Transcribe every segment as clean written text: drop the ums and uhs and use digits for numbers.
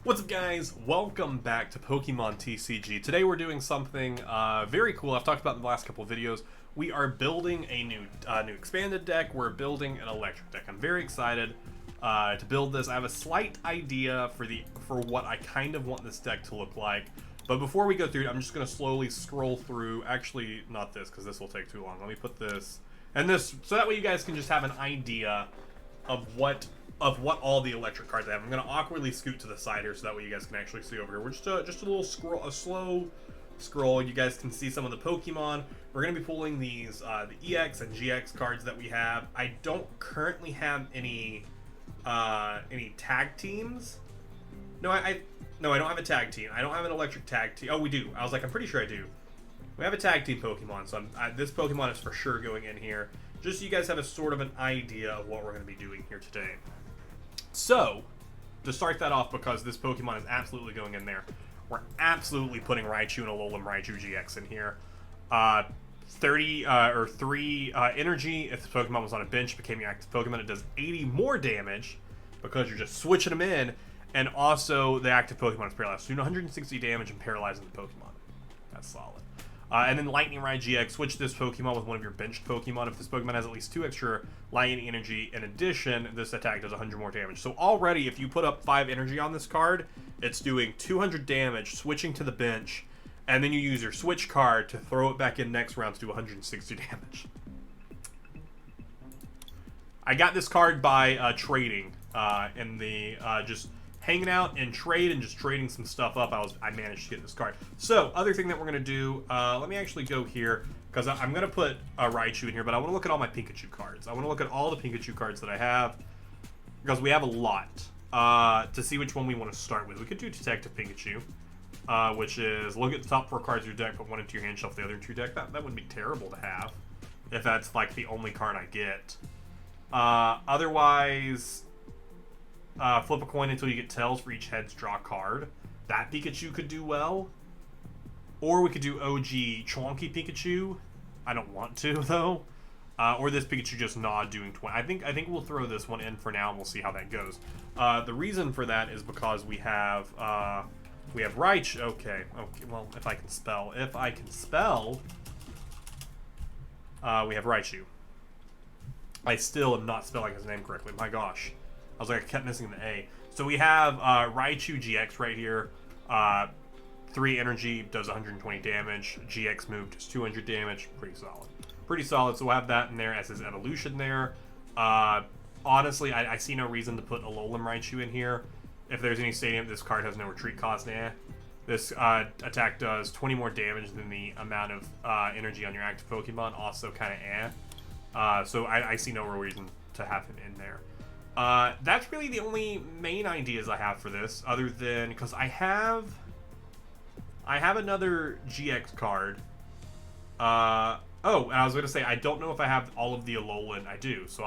What's up, guys? Welcome back to Pokemon TCG. Today we're doing something very cool. I've talked about in the last couple of videos. We are building a new expanded deck. We're building an electric deck. I'm very excited to build this. I have a slight idea for what I kind of want this deck to look like. But before we go through it, I'm just going to slowly scroll through. Actually, not this, because this will take too long. Let me put this and this, so that way you guys can just have an idea of what all the electric cards I have. I'm going to awkwardly scoot to the side here so that way you guys can actually see over here. We're just a little scroll, a slow scroll. You guys can see some of the Pokemon. We're going to be pulling these the EX and GX cards that we have. I don't currently have any tag teams. No, I don't have a tag team. I don't have an electric tag team. Oh, we do. I was like, I'm pretty sure I do. We have a tag team Pokemon, so this Pokemon is for sure going in here. Just so you guys have a sort of an idea of what we're going to be doing here today. So, to start that off, because this Pokemon is absolutely going in there, we're absolutely putting Raichu and Alolan Raichu-GX in here. 3 energy. If the Pokemon was on a bench, became your active Pokemon, it does 80 more damage because you're just switching them in. And also, the active Pokemon is paralyzed. So you do 160 damage and paralyzing the Pokemon. That's solid. And then Lightning Rod GX, switch this Pokemon with one of your benched Pokemon. If this Pokemon has at least 2 extra lightning energy, in addition, this attack does 100 more damage. So already, if you put up 5 energy on this card, it's doing 200 damage, switching to the bench, and then you use your switch card to throw it back in next round to do 160 damage. I got this card by trading in the just hanging out and just trading some stuff up. I managed to get this card. So, other thing that we're going to do, let me actually go here, because I'm going to put a Raichu in here, but I want to look at all my Pikachu cards. I want to look at all the Pikachu cards that I have, because we have a lot, to see which one we want to start with. We could do Detective Pikachu, which is look at the top 4 cards of your deck, put 1 into your hand, shelf the other into your deck. That wouldn't be terrible to have, if that's like the only card I get. Otherwise, flip a coin until you get tails. For each heads, draw a card. That Pikachu could do well. Or we could do OG Chonky Pikachu. I don't want to, though. Or this Pikachu just nod doing 20. I think we'll throw this one in for now, and we'll see how that goes. The reason for that is because we have Raichu. Okay, well, if I can spell. We have Raichu. I still am not spelling his name correctly. My gosh. I was like, I kept missing the A. So we have Raichu-GX right here. 3 energy, does 120 damage. GX move does 200 damage. Pretty solid. Pretty solid. So we'll have that in there as his evolution there. Honestly, I see no reason to put Alolan Raichu in here. If there's any stadium, this card has no retreat cost. Nah. This attack does 20 more damage than the amount of energy on your active Pokemon. Also kind of so I see no real reason to have him in there. That's really the only main ideas I have for this, other than because I have another GX card. Oh, and I was going to say I don't know if I have all of the Alolan. I do, so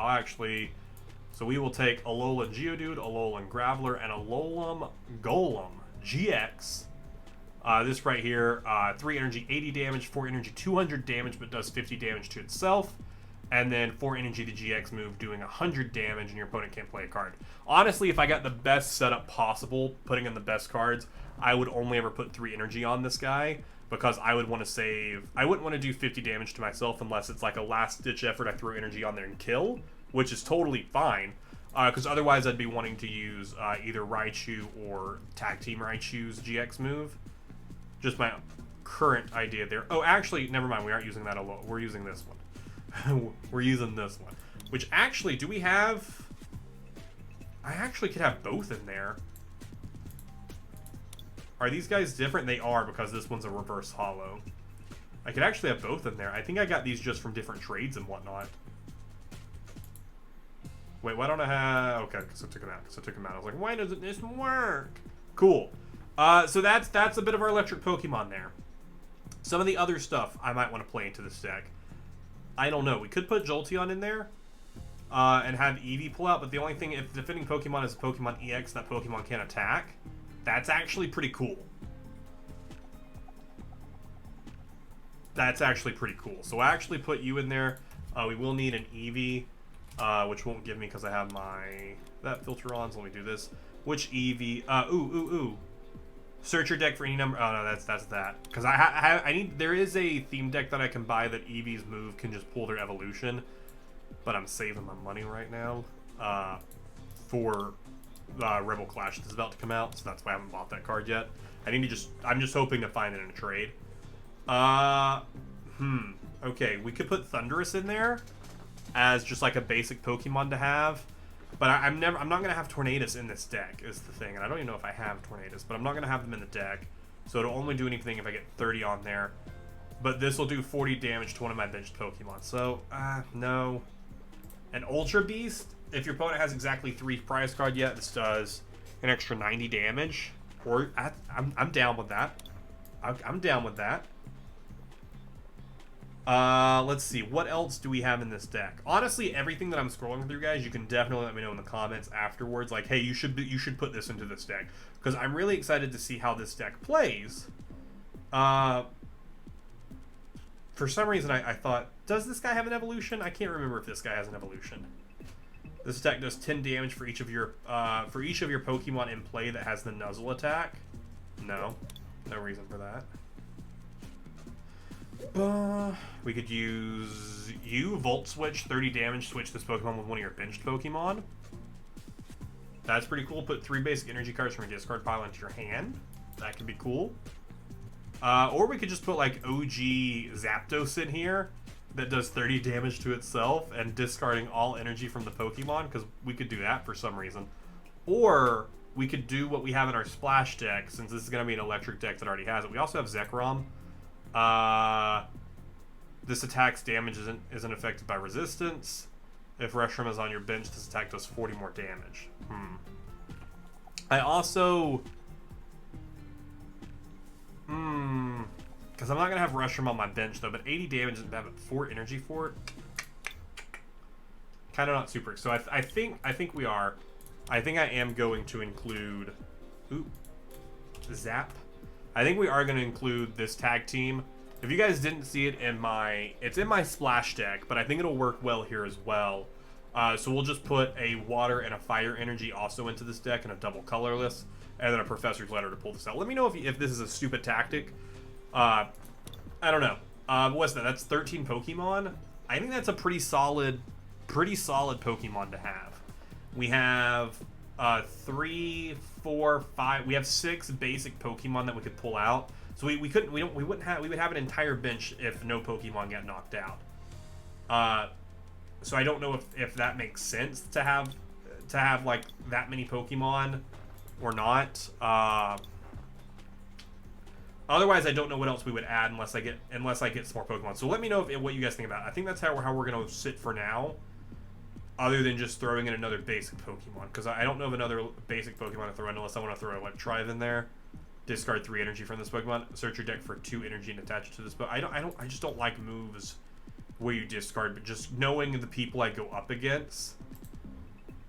we will take Alolan Geodude, Alolan Graveler, and Alolan Golem-GX. This right here, 3 energy, 80 damage, 4 energy, 200 damage, but does 50 damage to itself. And then 4 energy, the GX move, doing 100 damage, and your opponent can't play a card. Honestly, if I got the best setup possible, putting in the best cards, I would only ever put 3 energy on this guy, because I would want to save. I wouldn't want to do 50 damage to myself unless it's like a last-ditch effort. I throw energy on there and kill, which is totally fine, because otherwise I'd be wanting to use either Raichu or Tag Team Raichu's GX move. Just my current idea there. Oh, actually, never mind. We aren't using that alone. We're using this one. We're using this one. Which actually, do we have... I actually could have both in there. Are these guys different? They are, because this one's a reverse holo. I could actually have both in there. I think I got these just from different trades and whatnot. Wait, why don't I have... Okay, because I took them out. I was like, why doesn't this work? Cool. So that's a bit of our electric Pokemon there. Some of the other stuff I might want to play into this deck. I don't know. We could put Jolteon in there and have Eevee pull out, but the only thing, if the defending Pokemon is a Pokemon EX, that Pokemon can't attack, that's actually pretty cool. So I actually put you in there. We will need an Eevee, which won't give me because I have that filter on, so let me do this. Which Eevee? Ooh. Search your deck for any number. Oh no, that's that. Because I need. There is a theme deck that I can buy that Eevee's move can just pull their evolution, but I'm saving my money right now for Rebel Clash that's about to come out, so that's why I haven't bought that card yet. I'm just hoping to find it in a trade. Okay, we could put Thundurus in there as just like a basic Pokemon to have. But I'm not gonna have Tornadus in this deck is the thing, and I don't even know if I have Tornadus, but I'm not gonna have them in the deck, so it'll only do anything if I get 30 on there. But this will do 40 damage to one of my benched Pokemon, so no. An Ultra Beast, if your opponent has exactly 3 prize card yet, this does an extra 90 damage. Or I'm down with that. I'm down with that. Let's see, what else do we have in this deck? Honestly, everything that I'm scrolling through, guys, you can definitely let me know in the comments afterwards, like, hey, you should put this into this deck, because I'm really excited to see how this deck plays. For some reason, I thought, does this guy have an evolution? I can't remember if this guy has an evolution. This deck does 10 damage for each of your Pokemon in play that has the Nuzzle attack. No reason for that. We could use Volt Switch, 30 damage, switch this Pokemon with one of your benched Pokemon. That's pretty cool. Put 3 basic energy cards from your discard pile into your hand. That could be cool. Or we could just put like OG Zapdos in here that does 30 damage to itself and discarding all energy from the Pokemon, because we could do that for some reason. Or we could do what we have in our Splash deck, since this is going to be an electric deck that already has it. We also have Zekrom. This attack's damage isn't affected by resistance. If Reshiram is on your bench, this attack does 40 more damage. I also... because I'm not going to have Reshiram on my bench, though, but 80 damage isn't bad, but 4 energy for it? Kind of not super. So I think we are. I think I am going to include... Ooh. Zap. I think we are going to include this tag team. If you guys didn't see it in my... It's in my Splash deck, but I think it'll work well here as well. So we'll just put a Water and a Fire Energy also into this deck and a double colorless, and then a Professor's Letter to pull this out. Let me know if this is a stupid tactic. I don't know. What's that? That's 13 Pokemon? I think that's a pretty solid Pokemon to have. We have 3, 4, 5. We have 6 basic Pokemon that we could pull out. So we would have an entire bench if no Pokemon got knocked out. So I don't know if that makes sense to have like that many Pokemon or not. Otherwise, I don't know what else we would add unless I get some more Pokemon. So let me know what you guys think about it. I think that's how we're gonna sit for now, other than just throwing in another basic Pokemon, because I don't know of another basic Pokemon to throw in unless I want to throw Electrive in there. Discard 3 energy from this Pokemon. Search your deck for 2 energy and attach it to this. But I just don't like moves where you discard. But just knowing the people I go up against.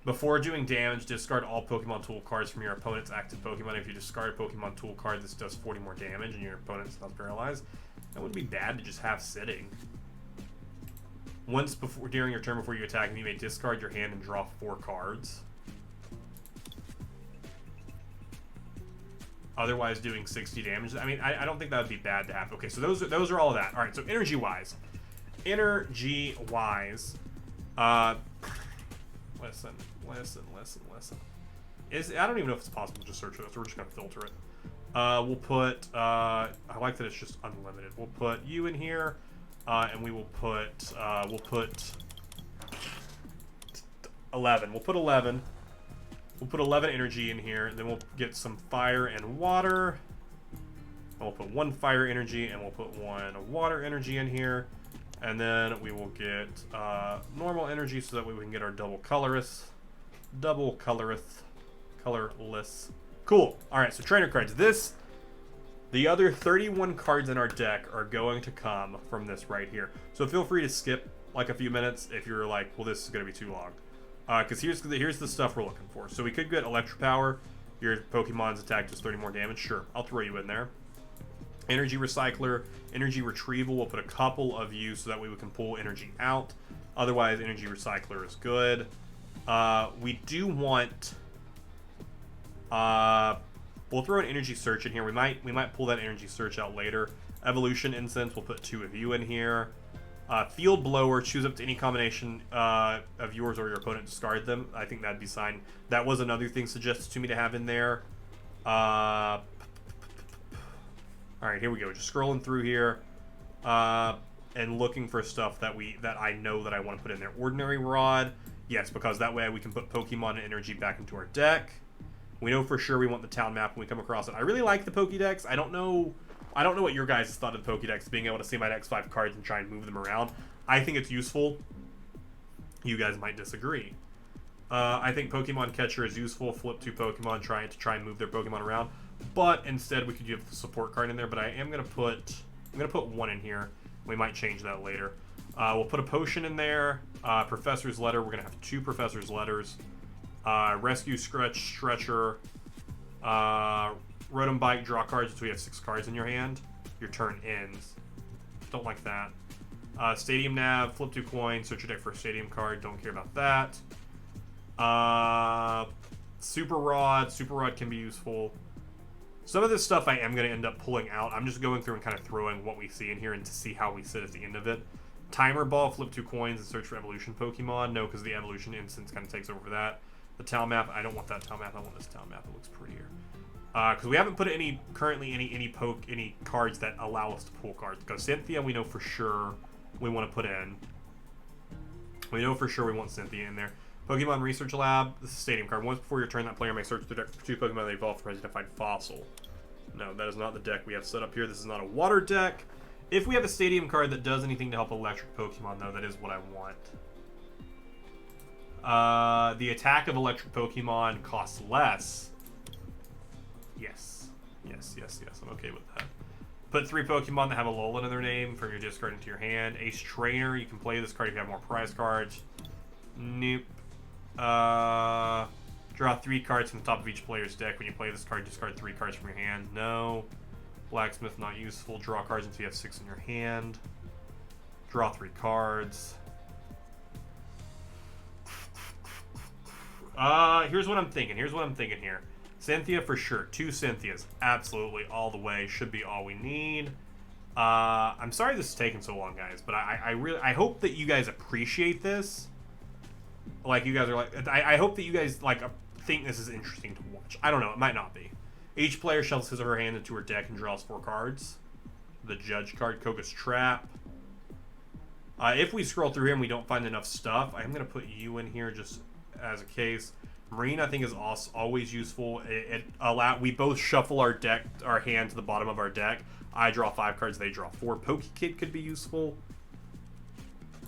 Before doing damage, discard all Pokemon tool cards from your opponent's active Pokemon. If you discard a Pokemon tool card, this does 40 more damage, and your opponent's not paralyzed. That wouldn't be bad to just have sitting. Once during your turn before you attack, you may discard your hand and draw 4 cards. Otherwise doing 60 damage. I mean, I don't think that would be bad to have. Okay, so those are all of that. All right, so energy-wise. Listen. I don't even know if it's possible to just search it, so we're just going to filter it. We'll put... I like that it's just unlimited. We'll put you in here, and we will put... we'll put 11. We'll put 11. We'll put 11 energy in here, and then we'll get some fire and water. And we'll put 1 fire energy, and we'll put 1 water energy in here. And then we will get normal energy so that way we can get our double colorless. Cool. Alright, so trainer cards. The other 31 cards in our deck are going to come from this right here. So feel free to skip like a few minutes if you're like, well, this is going to be too long. Because here's the stuff we're looking for. So we could get Electric Power. Your Pokemon's attack does 30 more damage. Sure, I'll throw you in there. Energy Recycler, Energy Retrieval. We'll put a couple of you so that way we can pull energy out. Otherwise, Energy Recycler is good. We do want... We'll throw an energy search in here. We might pull that energy search out later. Evolution Incense, we'll put 2 of you in here. Field Blower, choose up to any combination of yours or your opponent, discard them. I think that'd be fine. That was another thing suggested to me to have in there. Alright, here we go. Just scrolling through here. And looking for stuff that I know that I want to put in there. Ordinary Rod. Yes, because that way we can put Pokemon and energy back into our deck. We know for sure we want the town map when we come across it. I really like the Pokédex. I don't know what your guys thought of the Pokédex, being able to see my next 5 cards and try and move them around. I think it's useful. You guys might disagree. I think Pokemon Catcher is useful. Flip 2 Pokemon, try and move their Pokemon around. But instead, we could give the support card in there. But I'm gonna put 1 in here. We might change that later. We'll put a potion in there. Professor's Letter. We're gonna have 2 Professor's Letters. Rescue Stretcher. Rotom Bike, draw cards until you have 6 cards in your hand. Your turn ends. Don't like that. Stadium Nav, flip 2 coins, search your deck for a stadium card. Don't care about that. Super Rod. Super Rod can be useful. Some of this stuff I am going to end up pulling out. I'm just going through and kind of throwing what we see in here and to see how we sit at the end of it. Timer Ball, flip 2 coins and search for evolution Pokemon. No, because the evolution instance kind of takes over that. The town map, I don't want that town map. I want this town map. It looks prettier. Because we haven't put currently any cards that allow us to pull cards. Because Cynthia, we know for sure we want to put in. We know for sure we want Cynthia in there. Pokemon Research Lab, this is a stadium card. Once before your turn, that player may search the deck for 2 Pokemon that evolve from an identified fossil. No, that is not the deck we have set up here. This is not a water deck. If we have a stadium card that does anything to help electric Pokemon, though, that is what I want. The attack of electric Pokemon costs less. Yes. I'm okay with that. Put 3 Pokemon that have Alolan in their name from your discard into your hand. Ace Trainer, you can play this card if you have more prize cards. Nope. Draw 3 cards from the top of each player's deck. When you play this card, discard 3 cards from your hand. No. Blacksmith, not useful. Draw cards until you have 6 in your hand. Draw 3 cards. Here's what I'm thinking here. Cynthia for sure. 2 Cynthias. Absolutely. All the way. Should be all we need. I'm sorry this is taking so long, guys, but I hope that you guys appreciate this. Like, you guys are like... I hope that you guys, like, think this is interesting to watch. I don't know. It might not be. Each player shuffles his or her hand into her deck and draws 4 cards. The Judge card. Koga's Trap. If we scroll through here and we don't find enough stuff, I'm going to put you in here just as a case. Marine, I think, is also always useful. We both shuffle our hand to the bottom of our deck. I draw 5 cards, they draw 4. Pokekid could be useful.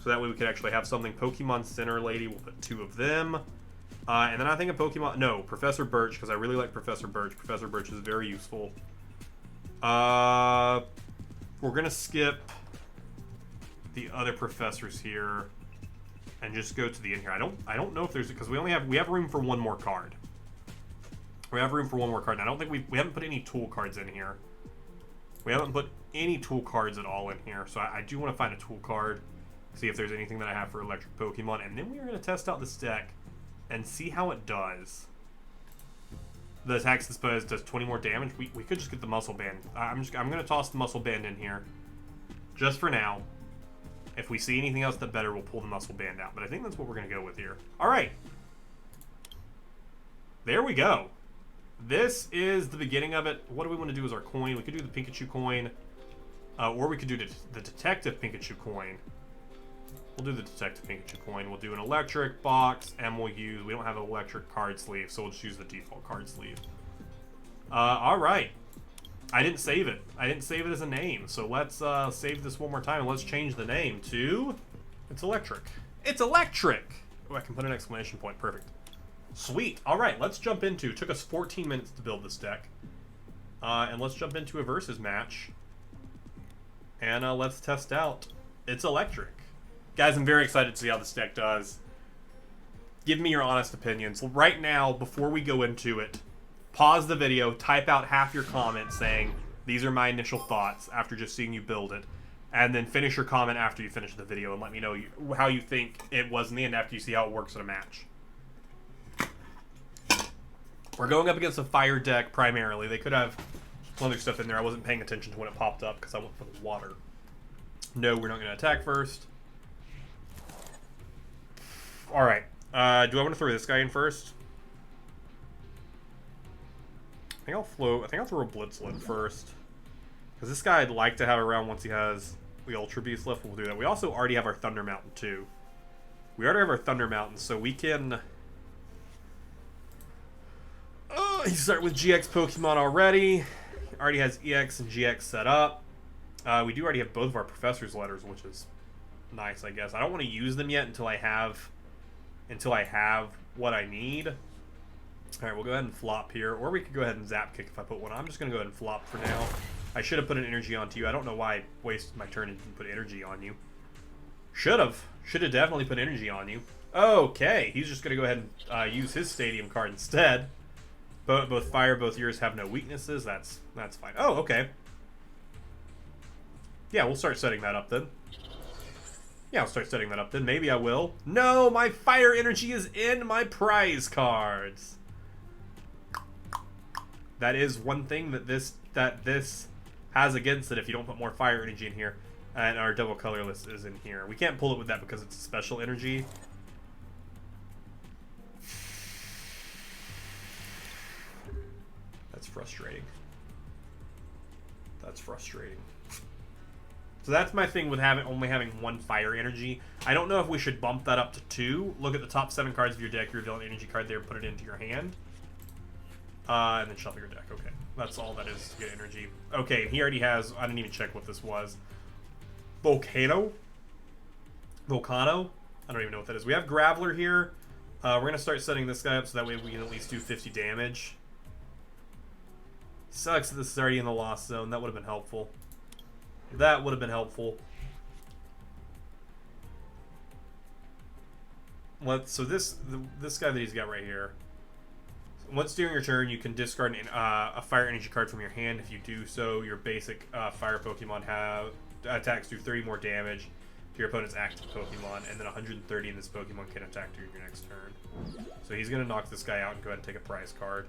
So that way we could actually have something. Pokemon Center Lady, we'll put 2 of them. And then I think Professor Birch, because I really like Professor Birch. Professor Birch is very useful. We're going to skip the other professors here and just go to the end here. I don't know if there's, because we have room for 1 more card. We have room for 1 more card. And I don't think we haven't put any tool cards in here. We haven't put any tool cards at all in here. So I do want to find a tool card, see if there's anything that I have for electric Pokemon, and then we're going to test out this deck and see how it does. The attack disposed does 20 more damage. We could just get the muscle band. I'm going to toss the muscle band in here just for now. If we see anything else that better, we'll pull the muscle band out. But I think that's what we're going to go with here. All right. There we go. This is the beginning of it. What do we want to do as our coin? We could do the Pikachu coin. Or we could do the Detective Pikachu coin. We'll do the Detective Pikachu coin. We'll do an electric box, and we don't have an electric card sleeve, so we'll just use the default card sleeve. All right. I didn't save it. I didn't save it as a name, so let's save this one more time, and let's change the name to... It's electric. It's electric! Oh, I can put an exclamation point. Perfect. Sweet. All right, let's jump into... It took us 14 minutes to build this deck. And let's jump into a versus match. And let's test out It's Electric. Guys, I'm very excited to see how this deck does. Give me your honest opinions. Right now, before we go into it, pause the video, type out half your comment saying, these are my initial thoughts after just seeing you build it. And then finish your comment after you finish the video and let me know how you think it was in the end after you see how it works in a match. We're going up against a fire deck primarily. They could have other stuff in there. I wasn't paying attention to when it popped up because I went for the water. No, we're not going to attack first. All right. Do I want to throw this guy in first? I think I'll throw a Blitzle in first. Because this guy I'd like to have around once he has the Ultra Beast left. We'll do that. We also already have our Thunder Mountain too. We already have our Thunder Mountain, so we can... He started with GX Pokemon already. He already has EX and GX set up. We do already have both of our Professor's letters, which is nice, I guess. I don't want to use them yet until I have what I need. All right, we'll go ahead and flop here, or we could go ahead and Zap Kick if I put one. I'm just going to go ahead and flop for now. I should have put an energy onto you. I don't know why I wasted my turn and didn't put energy on you. Should have definitely put energy on you. Okay, he's just going to go ahead and use his Stadium card instead. Both fire, both yours have no weaknesses. That's fine. Oh, okay. Yeah, we'll start setting that up then. Yeah, I'll start setting that up then. Maybe I will. No, my fire energy is in my prize cards. That is one thing that this has against it if you don't put more fire energy in here. And our double colorless is in here. We can't pull it with that because it's a special energy. That's frustrating. That's frustrating. So that's my thing with only having one fire energy. I don't know if we should bump that up to 2. Look at the top 7 cards of your deck, reveal an energy card there, and put it into your hand. And then shuffle your deck. Okay. That's all that is to get energy. Okay, and he already has... I didn't even check what this was. Volcano? I don't even know what that is. We have Graveler here. We're going to start setting this guy up so that way we can at least do 50 damage. Sucks that this is already in the lost zone. That would have been helpful. That would have been helpful. So this guy that he's got right here. Once during your turn, you can discard a fire energy card from your hand. If you do so, your basic fire Pokemon attacks do 30 more damage to your opponent's active Pokemon, and then 130 in this Pokemon can attack during your next turn. So he's gonna knock this guy out and go ahead and take a prize card.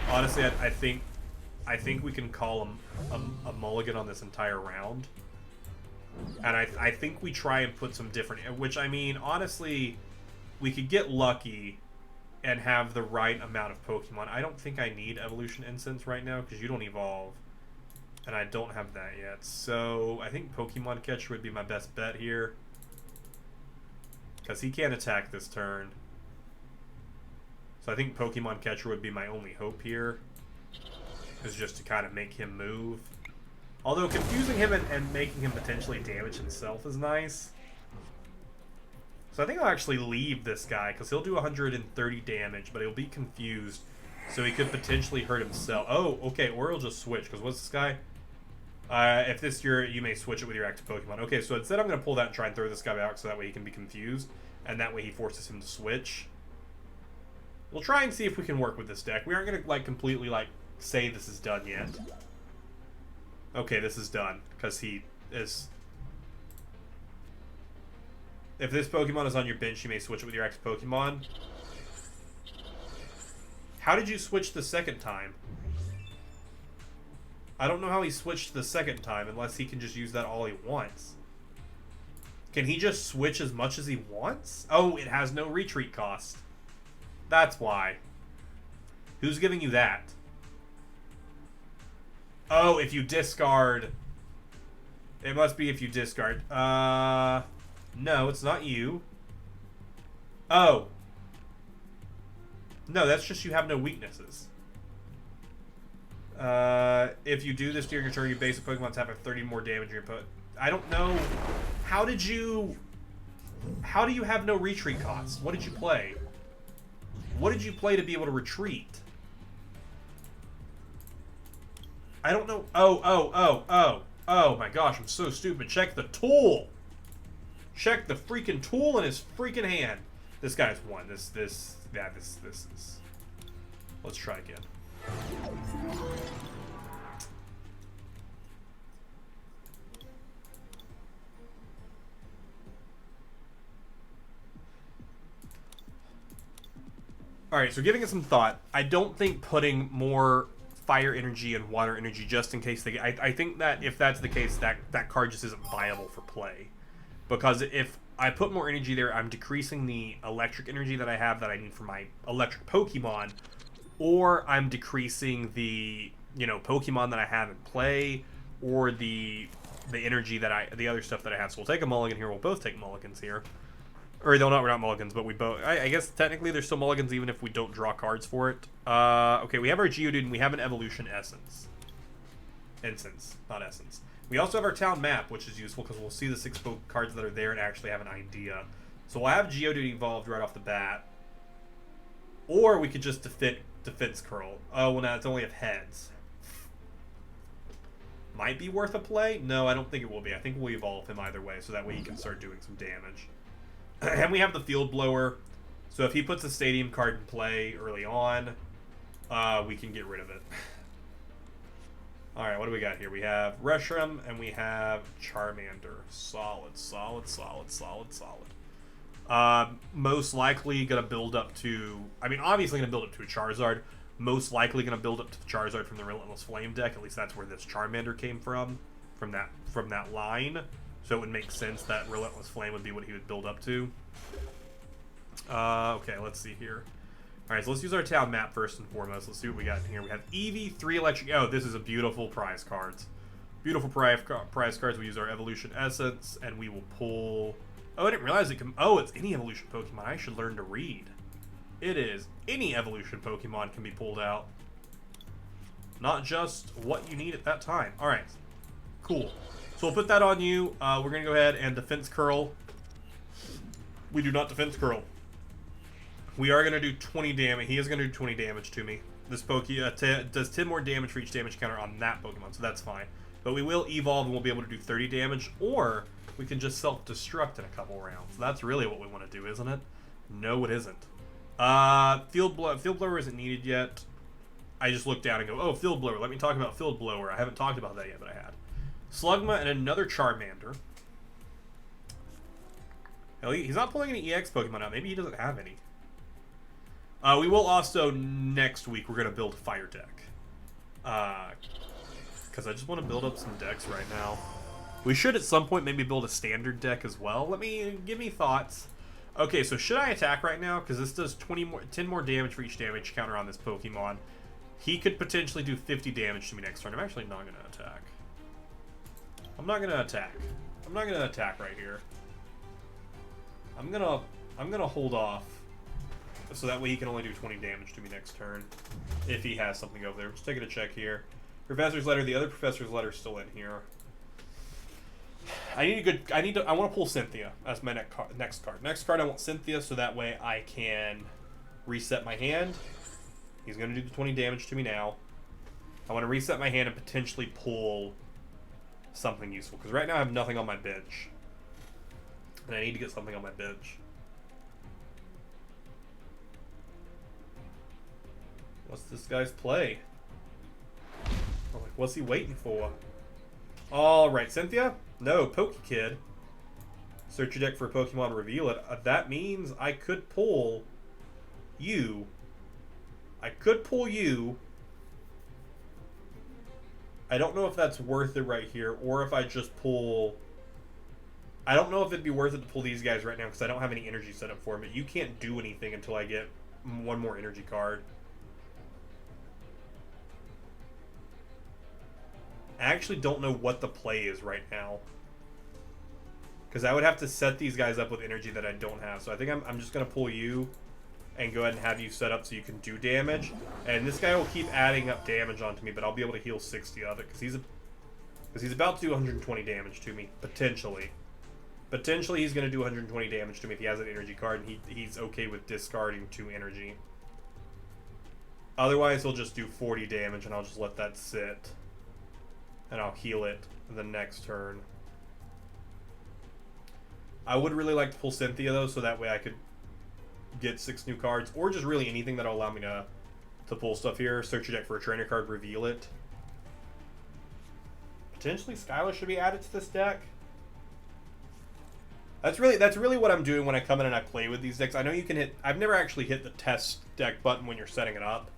Honestly, I think we can call him a mulligan on this entire round. And I think we try and put some different... Which, I mean, honestly, we could get lucky and have the right amount of Pokemon. I don't think I need Evolution Incense right now because you don't evolve. And I don't have that yet. So I think Pokemon Catcher would be my best bet here. Because he can't attack this turn. So I think Pokemon Catcher would be my only hope here. Is just to kind of make him move. Although confusing him and making him potentially damage himself is nice. So I think I'll actually leave this guy because he'll do 130 damage, but he'll be confused. So he could potentially hurt himself. Oh, okay, or he'll just switch, because what's this guy? If this you may switch it with your active Pokemon. Okay, so instead I'm going to pull that and try and throw this guy out so that way he can be confused. And that way he forces him to switch. We'll try and see if we can work with this deck. We aren't going to, like, completely, like, say this is done yet. Okay, this is done, because he is... If this Pokemon is on your bench, you may switch it with your active Pokemon. How did you switch the second time? I don't know how he switched the second time, unless he can just use that all he wants. Can he just switch as much as he wants? Oh, it has no retreat cost. That's why. Who's giving you that? Oh, if you discard... It must be if you discard. No, it's not you. Oh. No, that's just you have no weaknesses. If you do this during your turn, your basic Pokemon have 30 more damage your opponent. I don't know. How do you have no retreat costs? What did you play? What did you play to be able to retreat? I don't know. Oh my gosh, I'm so stupid. Check the tool. Check the freaking tool in his freaking hand. This guy's won. This is... Let's try again. Alright, so giving it some thought, I don't think putting more fire energy and water energy just in case they get... I think that if that's the case, that card just isn't viable for play. Because if I put more energy there, I'm decreasing the electric energy that I have that I need for my electric Pokemon, or I'm decreasing the, you know, Pokemon that I have in play, or the energy that the other stuff that I have. So we'll take a mulligan here. We'll both take mulligans here. Or no, we're not mulligans, but we both... I guess technically there's still mulligans even if we don't draw cards for it. Okay, we have our Geodude and we have an Evolution Incense, not Essence. We also have our Town Map, which is useful because we'll see the 6 cards that are there and actually have an idea. So we'll have Geodude evolved right off the bat. Or we could just Defense Curl. Oh, well, now it's only of heads. Might be worth a play? No, I don't think it will be. I think we'll evolve him either way, so that way he can start doing some damage. And we have the Field Blower, so if he puts a Stadium card in play early on, we can get rid of it. Alright, what do we got here? We have Reshiram, and we have Charmander. Solid, solid, solid, solid, solid. Most likely going to build up to... I mean, obviously going to build up to a Charizard. Most likely going to build up to the Charizard from the Relentless Flame deck. At least that's where this Charmander came from that line. So it would make sense that Relentless Flame would be what he would build up to. Okay, let's see here. Alright, so let's use our Town Map first and foremost. Let's see what we got in here. We have Eevee, 3 electric... Oh, this is a beautiful prize cards. Beautiful prize cards. We use our Evolution Essence, and we will pull... Oh, I didn't realize it can... Oh, it's any evolution Pokemon. I should learn to read. It is. Any evolution Pokemon can be pulled out. Not just what you need at that time. Alright. Cool. So we'll put that on you. We're going to go ahead and Defense Curl. We do not Defense Curl. We are going to do 20 damage. He is going to do 20 damage to me. This Pokemon does 10 more damage for each damage counter on that Pokemon, so that's fine. But we will evolve and we'll be able to do 30 damage, or we can just self-destruct in a couple rounds. That's really what we want to do, isn't it? No, it isn't. Field Blower isn't needed yet. I just looked down and go, oh, Field Blower. Let me talk about Field Blower. I haven't talked about that yet, but I had. Slugma and another Charmander. Hell, he's not pulling any EX Pokemon out. Maybe he doesn't have any. We will also, next week, we're going to build a fire deck. Because I just want to build up some decks right now. We should, at some point, maybe build a standard deck as well. Give me thoughts. Okay, so should I attack right now? Because this does 10 more damage for each damage counter on this Pokemon. He could potentially do 50 damage to me next turn. I'm actually not going to attack. I'm not going to attack. I'm not going to attack right here. I'm gonna hold off, so that way he can only do 20 damage to me next turn, if he has something over there. Just taking a check here. Professor's Letter. The other Professor's Letter is still in here. I want to pull Cynthia as my next card. Next card, I want Cynthia, so that way I can reset my hand. He's gonna do the 20 damage to me now. I want to reset my hand and potentially pull something useful, because right now I have nothing on my bench. And I need to get something on my bench. What's this guy's play? Oh, like, what's he waiting for? Alright, Cynthia? No, Pokekid. Search your deck for a Pokemon, reveal it. That means I could pull you. I don't know if that's worth it right here, or if I just pull... I don't know if it'd be worth it to pull these guys right now, because I don't have any energy set up for them, but you can't do anything until I get one more energy card. I actually don't know what the play is right now, because I would have to set these guys up with energy that I don't have. So I think I'm just going to pull you and go ahead and have you set up so you can do damage. And this guy will keep adding up damage onto me, but I'll be able to heal 60 of it, because he's about to do 120 damage to me, potentially. Potentially he's going to do 120 damage to me if he has an energy card, and he's okay with discarding 2 energy. Otherwise, he'll just do 40 damage, and I'll just let that sit. And I'll heal it the next turn. I would really like to pull Cynthia, though, so that way I could get 6 new cards, or just really anything that'll allow me to pull stuff here. Search your deck for a trainer card, reveal it. Potentially Skylar should be added to this deck. That's really what I'm doing when I come in and I play with these decks. I know you can hit... I've never actually hit the test deck button when you're setting it up.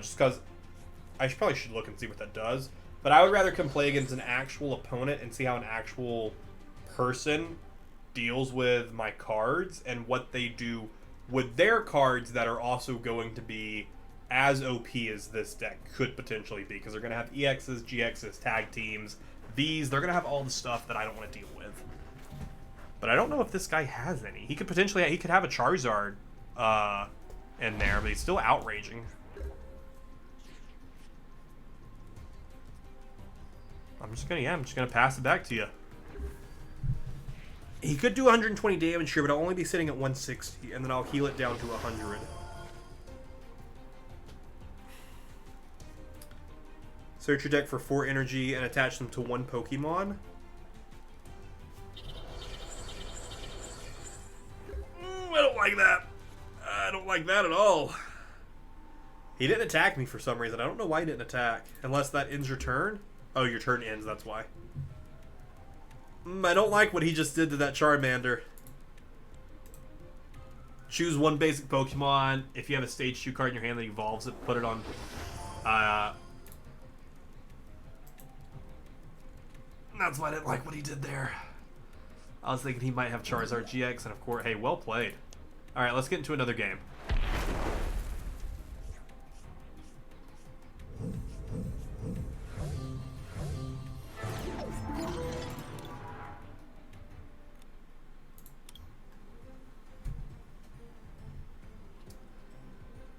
Just because I probably should look and see what that does. But I would rather come play against an actual opponent and see how an actual person deals with my cards and what they do with their cards that are also going to be as OP as this deck could potentially be. Because they're going to have EXs, GXs, tag teams, Vs. They're going to have all the stuff that I don't want to deal with. But I don't know if this guy has any. He could potentially... He could have a Charizard in there, but he's still outraging. I'm just gonna pass it back to you. He could do 120 damage here, but I'll only be sitting at 160, and then I'll heal it down to 100. Search your deck for 4 energy and attach them to 1 Pokemon. I don't like that. I don't like that at all. He didn't attack me for some reason. I don't know why he didn't attack. Unless that ends your turn. Oh, your turn ends, that's why. I don't like what he just did to that Charmander. Choose 1 basic Pokemon. If you have a Stage 2 card in your hand that evolves it, put it on... That's why I didn't like what he did there. I was thinking he might have Charizard GX, and of course... Hey, well played. Alright, let's get into another game.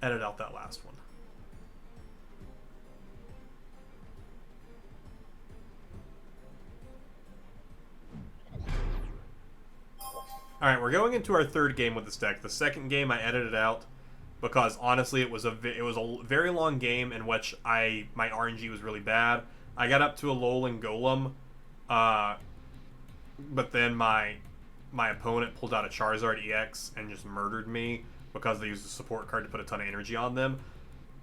Edit out that last one. Alright, we're going into our 3rd game with this deck. The 2nd game I edited out because honestly it was a very long game in which my RNG was really bad. I got up to a Alolan Golem, but then my opponent pulled out a Charizard EX and just murdered me because they used a support card to put a ton of energy on them.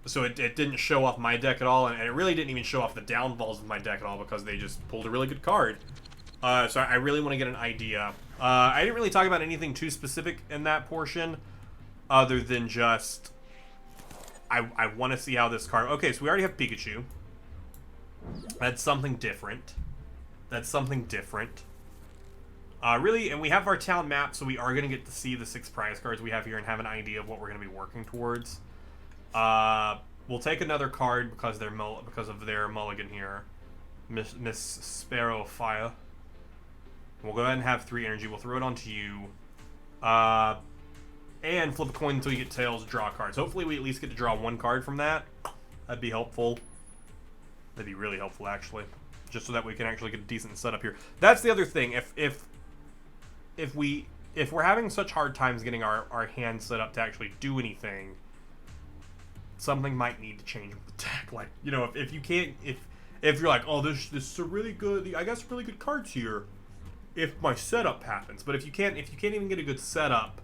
So it didn't show off my deck at all, and it really didn't even show off the downfalls of my deck at all because they just pulled a really good card. So I really want to get an idea. I didn't really talk about anything too specific in that portion, other than just I want to see how this card... Okay, so we already have Pikachu. That's something different. That's something different. Really, and we have our town map, so we are going to get to see the 6 prize cards we have here and have an idea of what we're going to be working towards. We'll take another card because of their mulligan here. Miss Sparrow Fire. We'll go ahead and have 3 energy. We'll throw it onto you. And flip a coin until you get tails, draw cards. Hopefully we at least get to draw 1 card from that. That'd be helpful. That'd be really helpful, actually. Just so that we can actually get a decent setup here. That's the other thing. If we're having such hard times getting our hand set up to actually do anything, something might need to change with the deck. Like, you know, if you can't, if you're like, oh, this is a really good, I got some really good cards here. If my setup happens, but if you can't even get a good setup,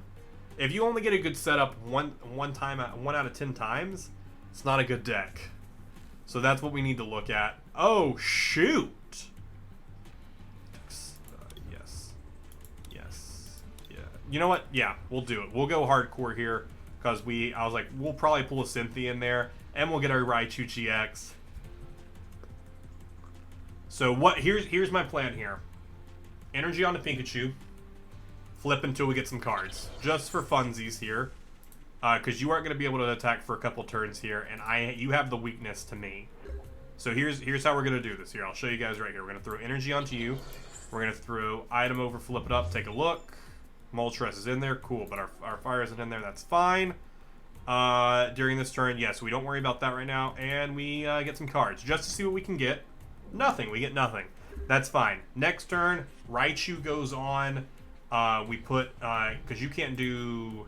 if you only get a good setup one out of 10 times, it's not a good deck. So that's what we need to look at. Oh shoot! Yes, yeah. You know what? Yeah, we'll do it. We'll go hardcore here because I was like, we'll probably pull a Cynthia in there, and we'll get our Raichu-GX. So here's my plan here. Energy on the Pikachu. Flip until we get some cards. Just for funsies here. Because you aren't going to be able to attack for a couple turns here. And you have the weakness to me. So here's how we're going to do this here. I'll show you guys right here. We're going to throw energy onto you. We're going to throw item over, flip it up, take a look. Moltres is in there. Cool. But our fire isn't in there. That's fine. During this turn, yes, we don't worry about that right now. And we get some cards. Just to see what we can get. Nothing. We get nothing. That's fine. Next turn, Raichu goes on. We put, because you can't do,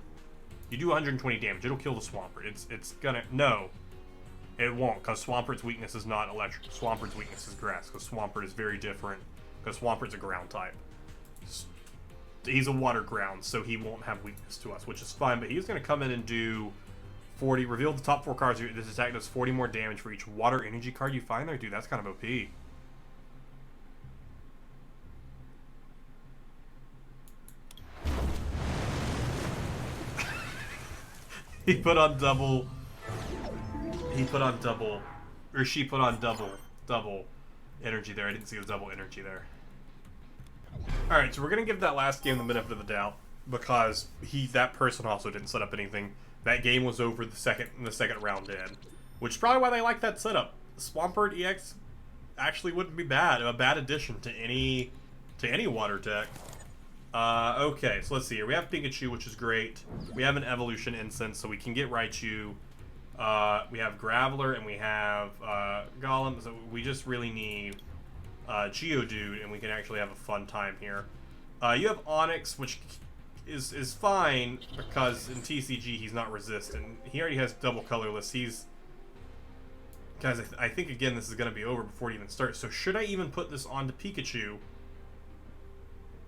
you do 120 damage. It'll kill the Swampert. It's gonna, no, it won't, because Swampert's weakness is not electric. Swampert's weakness is grass, because Swampert is very different, because Swampert's a ground type. He's a water ground, so he won't have weakness to us, which is fine, but he's gonna come in and do 40, reveal the top 4 cards. This attack does 40 more damage for each water energy card you find there. Dude, that's kind of OP. He put on double. He put on double, or she put on double energy there. I didn't see the double energy there. All right, so we're gonna give that last game the benefit of the doubt because that person also didn't set up anything. That game was over the second round in, which is probably why they like that setup. Swampert EX actually wouldn't be bad, a bad addition to any water deck. Okay, so let's see here. We have Pikachu, which is great. We have an Evolution Incense, so we can get Raichu. We have Graveler, and we have Golem, so we just really need Geodude, and we can actually have a fun time here. You have Onix, which is fine, because in TCG he's not resistant. He already has double colorless. Guys, I think, again, this is going to be over before it even starts. So should I even put this onto Pikachu?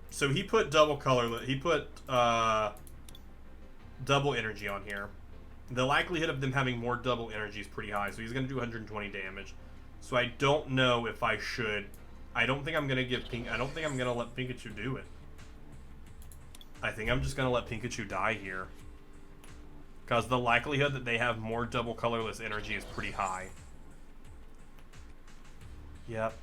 So he put double colorless. He put double energy on here. The likelihood of them having more double energy is pretty high. So he's going to do 120 damage. So I don't know if I should. I don't think I'm going to give I don't think I'm going to let Pikachu do it. I think I'm just going to let Pikachu die here. Because the likelihood that they have more double colorless energy is pretty high. Yep.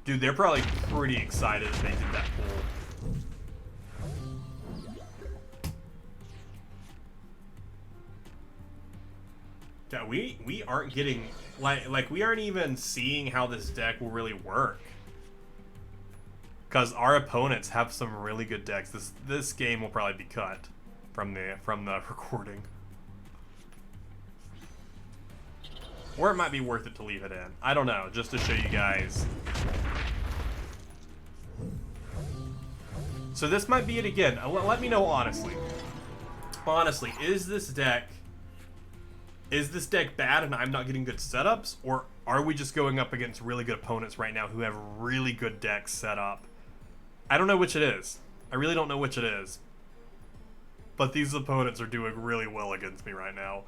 Dude, they're probably pretty excited that they did that pull. Yeah, we aren't getting like we aren't even seeing how this deck will really work. Because our opponents have some really good decks. This game will probably be cut from the recording. Or it might be worth it to leave it in. I don't know, just to show you guys. So this might be it again. Let me know honestly. Honestly, is this deck bad and I'm not getting good setups? Or are we just going up against really good opponents right now who have really good decks set up? I don't know which it is. I really don't know which it is. But these opponents are doing really well against me right now.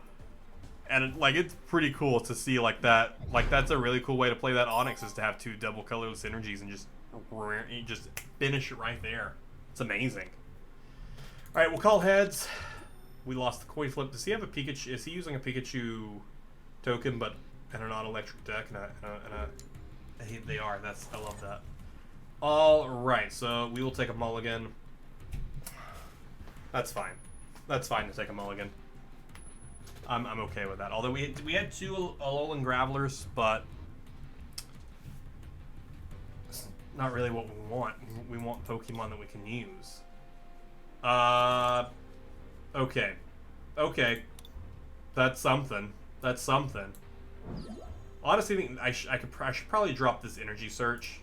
And like it's pretty cool to see like that. Like that's a really cool way to play that Onix, is to have two double colorless energies and just finish it right there. It's amazing. All right, we'll call heads. We lost the coin flip. Does he have a Pikachu? Is he using a Pikachu token, but in a non-electric deck? They are. I love that. All right, so we will take a mulligan. That's fine. That's fine to take a mulligan. I'm okay with that. Although we had two Alolan Gravelers, but it's not really what we want. We want Pokemon that we can use. Okay. Okay. That's something. That's something. Honestly, I think I should probably drop this Energy Search.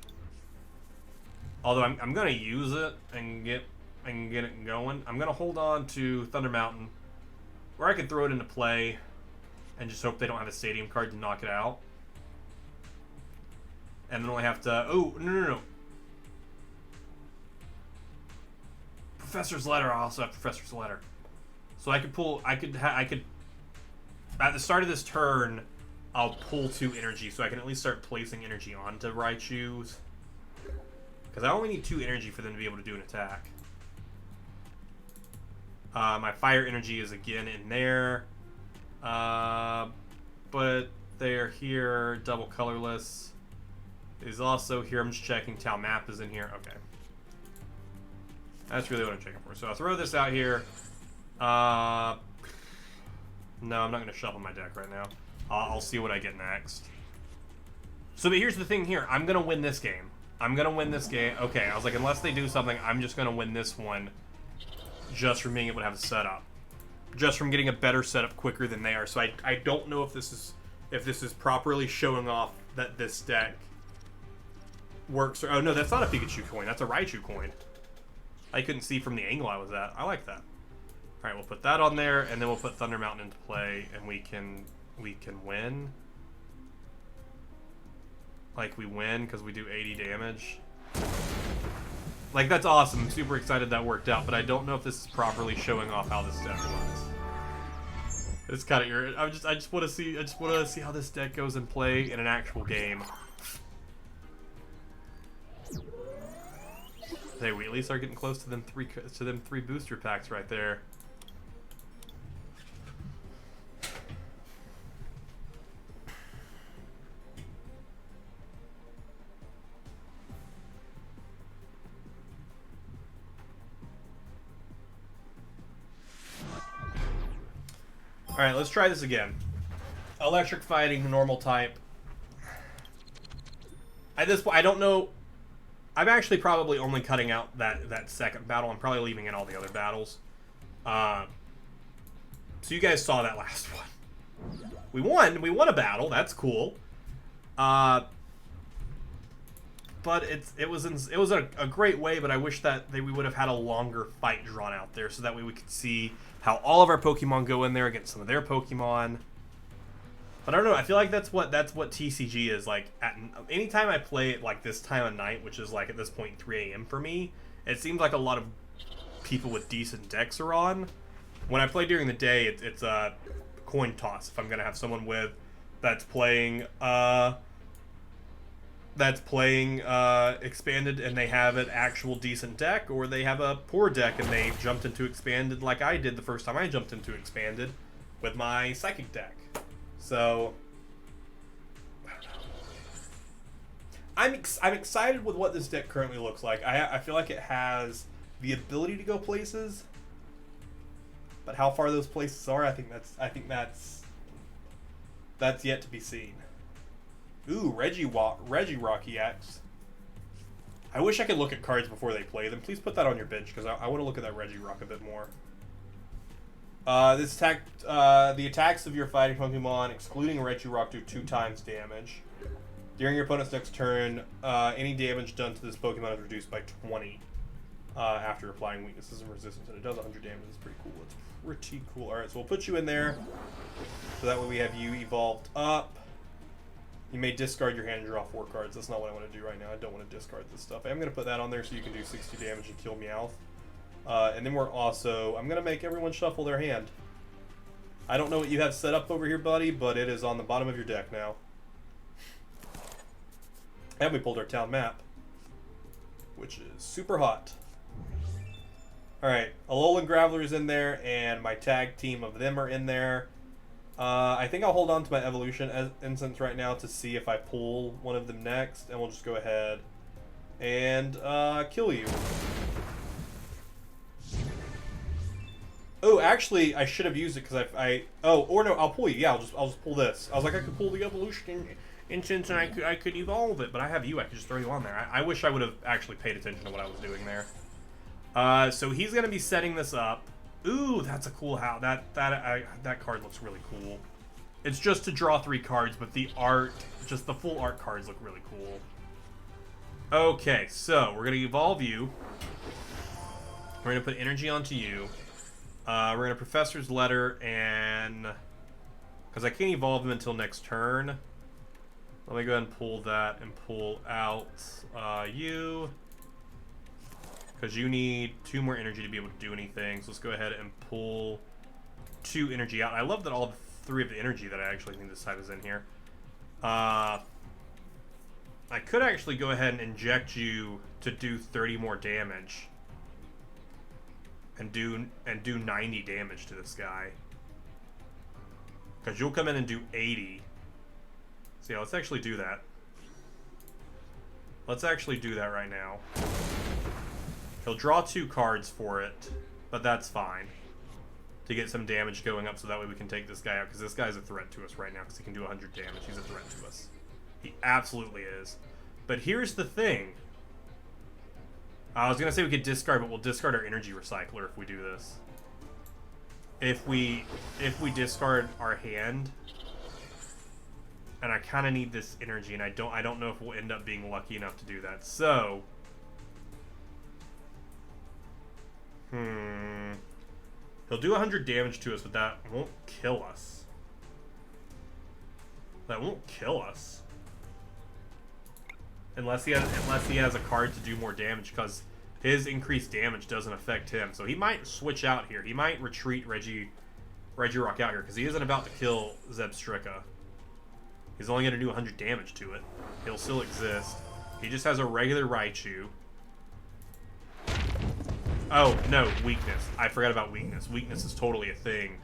Although I'm gonna use it and get it going. I'm gonna hold on to Thunder Mountain, or I could throw it into play and just hope they don't have a Stadium card to knock it out. And then only have to. Oh no. Professor's Letter. I also have Professor's Letter, so I could pull. I could at the start of this turn, I'll pull 2 energy, so I can at least start placing energy onto Raichu's. Because I only need 2 energy for them to be able to do an attack. My fire energy is again in there. But they're here. Double colorless is also here. I'm just checking. Town Map is in here. Okay. That's really what I'm checking for. So I'll throw this out here. No, I'm not going to shuffle my deck right now. I'll see what I get next. So, but here's the thing here. I'm going to win this game. I'm going to win this game. Okay, I was like, unless they do something, I'm just going to win this one just from being able to have a setup. Just from getting a better setup quicker than they are. So I don't know if this is properly showing off that this deck works. Or, oh, no, that's not a Pikachu coin. That's a Raichu coin. I couldn't see from the angle I was at. I like that. All right, we'll put that on there, and then we'll put Thunder Mountain into play, and we can win. Like, we win because we do 80 damage. Like, that's awesome. I'm super excited that worked out, but I don't know if this is properly showing off how this deck works. It's kind of irritating. I just want to see how this deck goes in play in an actual game. Hey, we at least are getting close to them three booster packs right there. Alright, let's try this again. Electric fighting, normal type. At this point, I don't know. I'm actually probably only cutting out that second battle. I'm probably leaving in all the other battles. So you guys saw that last one. We won. We won a battle. That's cool. But it was a great way. But I wish that we would have had a longer fight drawn out there, so that way we could see how all of our Pokemon go in there against some of their Pokemon. But I don't know. I feel like that's what TCG is like. Anytime I play it like this time of night, which is like at this point 3 a.m. for me, it seems like a lot of people with decent decks are on. When I play during the day, it's a coin toss. If I'm gonna have someone with that's playing expanded and they have an actual decent deck, or they have a poor deck and they jumped into expanded like I did the first time I jumped into expanded with my psychic deck. So I don't know. I'm excited with what this deck currently looks like. I feel like it has the ability to go places, but how far those places are, I think that's yet to be seen. Ooh, Regirock EX. I wish I could look at cards before they play them. Please put that on your bench, because I want to look at that Regirock a bit more. This attack, the attacks of your fighting Pokemon, excluding Regirock, do 2 times damage. During your opponent's next turn, any damage done to this Pokemon is reduced by 20 after applying weaknesses and resistance, and it does 100 damage. It's pretty cool. It's pretty cool. All right, so we'll put you in there, so that way we have you evolved up. You may discard your hand and draw 4 cards. That's not what I want to do right now. I don't want to discard this stuff. I'm going to put that on there so you can do 60 damage and kill Meowth. And then we're also... I'm going to make everyone shuffle their hand. I don't know what you have set up over here, buddy, but it is on the bottom of your deck now. And we pulled our town map, which is super hot. Alright, Alolan Graveler is in there, and my tag team of them are in there. I think I'll hold on to my Evolution Incense right now to see if I pull one of them next, and we'll just go ahead and kill you. Oh, actually, I should have used it because oh, or no, I'll pull you. Yeah, I'll just pull this. I was like, I could pull the Evolution Incense and I could evolve it, but I have you. I could just throw you on there. I wish I would have actually paid attention to what I was doing there. So he's gonna be setting this up. Ooh, that's a cool how that card looks really cool. It's just to draw 3 cards, but the art, just the full art cards look really cool. Okay, so we're gonna evolve you. We're gonna put energy onto you. We're gonna Professor's Letter, and because I can't evolve him until next turn, let me go ahead and pull that and pull out you. Because you need 2 more energy to be able to do anything. So let's go ahead and pull 2 energy out. I love that all 3 of the energy that I actually think this type is in here. I could actually go ahead and inject you to do 30 more damage. And do 90 damage to this guy. Because you'll come in and do 80. So yeah, let's actually do that. Let's actually do that right now. He'll draw 2 cards for it, but that's fine. To get some damage going up so that way we can take this guy out, because this guy's a threat to us right now because he can do 100 damage. He's a threat to us. He absolutely is. But here's the thing. I was going to say we could discard, but we'll discard our Energy Recycler if we do this. If we discard our hand, and I kind of need this energy, and I don't know if we'll end up being lucky enough to do that. So... He'll do 100 damage to us, but that won't kill us. That won't kill us. Unless he has a card to do more damage, because his increased damage doesn't affect him. So he might switch out here. He might retreat Regirock out here, because he isn't about to kill Zebstrika. He's only going to do 100 damage to it. He'll still exist. He just has a regular Raichu. Oh, no, weakness. I forgot about weakness. Weakness is totally a thing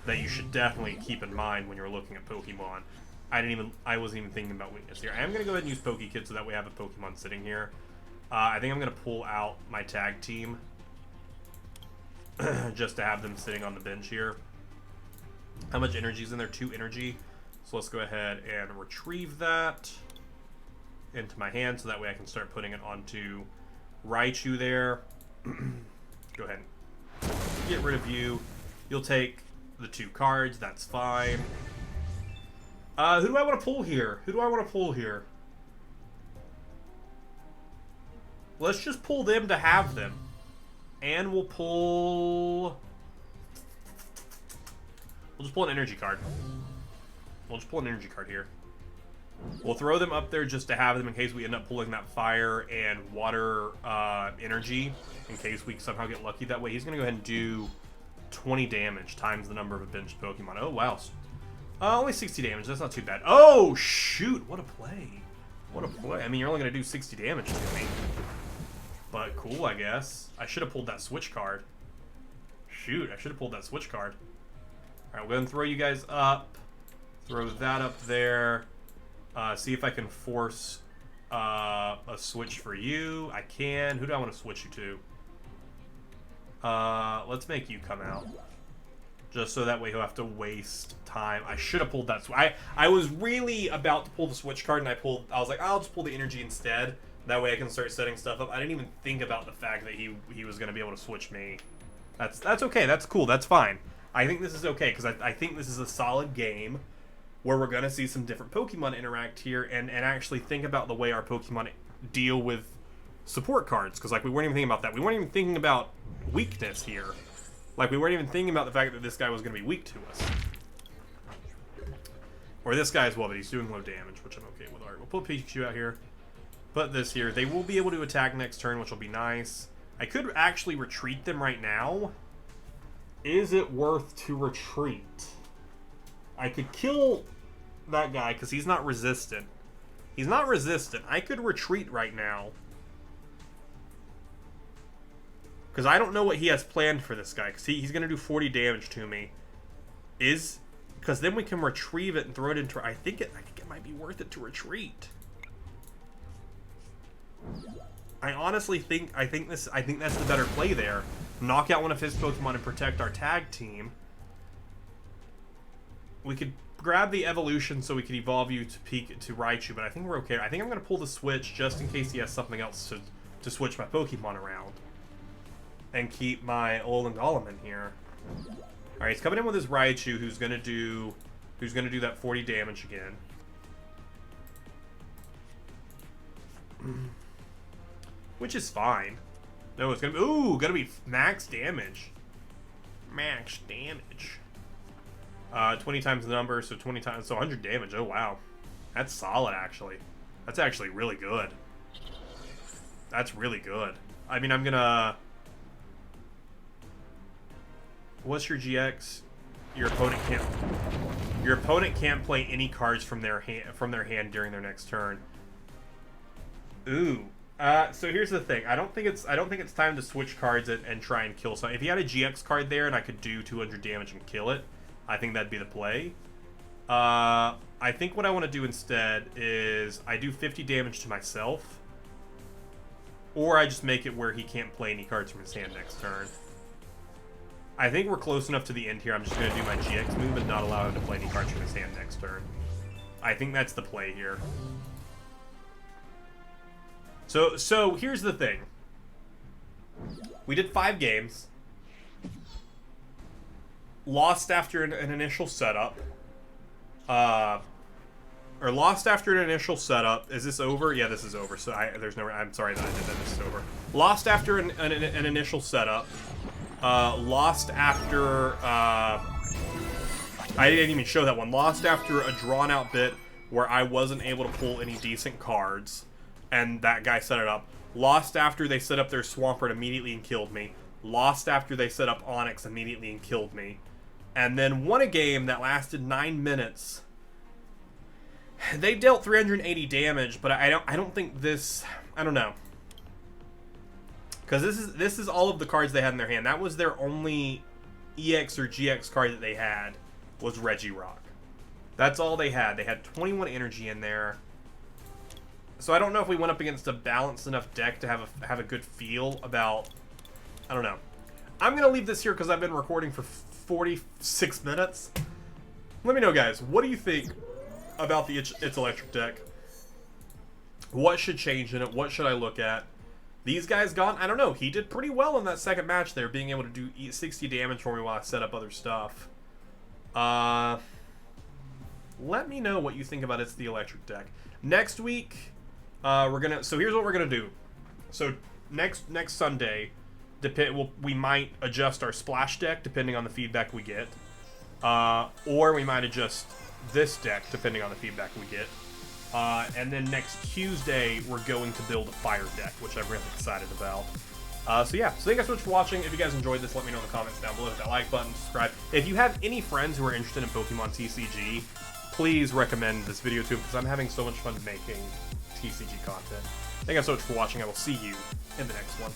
that you should definitely keep in mind when you're looking at Pokemon. I wasn't even thinking about weakness here. I am going to go ahead and use PokeKid so that way I have a Pokemon sitting here. I think I'm going to pull out my tag team just to have them sitting on the bench here. How much energy is in there? 2 energy. So let's go ahead and retrieve that into my hand so that way I can start putting it onto Raichu there. Go ahead and get rid of you. You'll take the 2 cards. That's fine. Who do I want to pull here? Who do I want to pull here? Let's just pull them to have them. And we'll pull... We'll just pull an energy card. We'll just pull an energy card here. We'll throw them up there just to have them in case we end up pulling that fire and water energy. In case we somehow get lucky that way. He's going to go ahead and do 20 damage times the number of a bench Pokemon. Oh, wow. Only 60 damage. That's not too bad. Oh, shoot. What a play. What a play. I mean, you're only going to do 60 damage to me. But cool, I guess. I should have pulled that switch card. Shoot, I should have pulled that switch card. Alright, we're going to throw you guys up. Throw that up there. See if I can force a switch for you. I can. Who do I want to switch you to? Let's make you come out. Just so that way he'll have to waste time. I should have pulled that. I was really about to pull the switch card, and I was like, I'll just pull the energy instead. That way I can start setting stuff up. I didn't even think about the fact that he was going to be able to switch me. That's okay. That's cool. That's fine. I think this is okay, because I think this is a solid game where we're going to see some different Pokemon interact here and actually think about the way our Pokemon deal with support cards. Because, like, we weren't even thinking about that. We weren't even thinking about weakness here. Like, we weren't even thinking about the fact that this guy was going to be weak to us. Or this guy as well, but he's doing low damage, which I'm okay with. Alright, we'll put Pikachu out here. Put this here. They will be able to attack next turn, which will be nice. I could actually retreat them right now. Is it worth to retreat? I could kill that guy because he's not resistant. He's not resistant. I could retreat right now. Because I don't know what he has planned for this guy. Because he's going to do 40 damage to me. Because then we can retrieve it and throw it into... I think it might be worth it to retreat. I honestly think I think that's the better play there. Knock out one of his Pokemon and protect our tag team. We could grab the evolution so we could evolve you to Raichu, but I think we're okay. I think I'm going to pull the switch just in case he has something else to switch my Pokemon around. And keep my Alolan Golem in here. Alright, he's coming in with his Raichu who's gonna do that 40 damage again. Which is fine. No, it's gonna be max damage. Max damage. 20 times the number, so 20 times, so 100 damage. Oh wow. That's solid actually. That's actually really good. That's really good. I mean, I'm gonna... What's your GX? Your opponent can't play any cards from their hand during their next turn. Ooh. So here's the thing. I don't think it's time to switch cards and try and kill something. If he had a GX card there and I could do 200 damage and kill it, I think that'd be the play. I think what I want to do instead is I do 50 damage to myself, or I just make it where he can't play any cards from his hand next turn. I think we're close enough to the end here. I'm just going to do my GX move and not allow him to play any cards from his hand next turn. I think that's the play here. So here's the thing. We did 5 games. Lost after an initial setup. Or lost after an initial setup. Is this over? Yeah, this is over. So I'm sorry that I did that. This is over. Lost after an initial setup. Lost after, I didn't even show that one. Lost after a drawn out bit where I wasn't able to pull any decent cards, and that guy set it up. Lost after they set up their Swampert immediately and killed me. Lost after they set up Onix immediately and killed me. And then won a game that lasted 9 minutes. They dealt 380 damage, but I don't think this, I don't know. Because this is all of the cards they had in their hand. That was their only EX or GX card that they had, was Regirock. That's all they had. They had 21 energy in there. So I don't know if we went up against a balanced enough deck to have a good feel about... I don't know. I'm going to leave this here because I've been recording for 46 minutes. Let me know, guys. What do you think about the It's Electric deck? What should change in it? What should I look at? These guys gone? I don't know. He did pretty well in that second match there, being able to do 60 damage for me while I set up other stuff. Let me know what you think about It's the Electric deck. Next week, so here's what we're gonna do. So next Sunday, we might adjust our splash deck depending on the feedback we get, or we might adjust this deck depending on the feedback we get. And then next Tuesday, we're going to build a fire deck, which I'm really excited about. So yeah, so thank you guys so much for watching. If you guys enjoyed this, let me know in the comments down below. Hit that like button, subscribe. If you have any friends who are interested in Pokemon TCG, please recommend this video to them, because I'm having so much fun making TCG content. Thank you guys so much for watching. I will see you in the next one.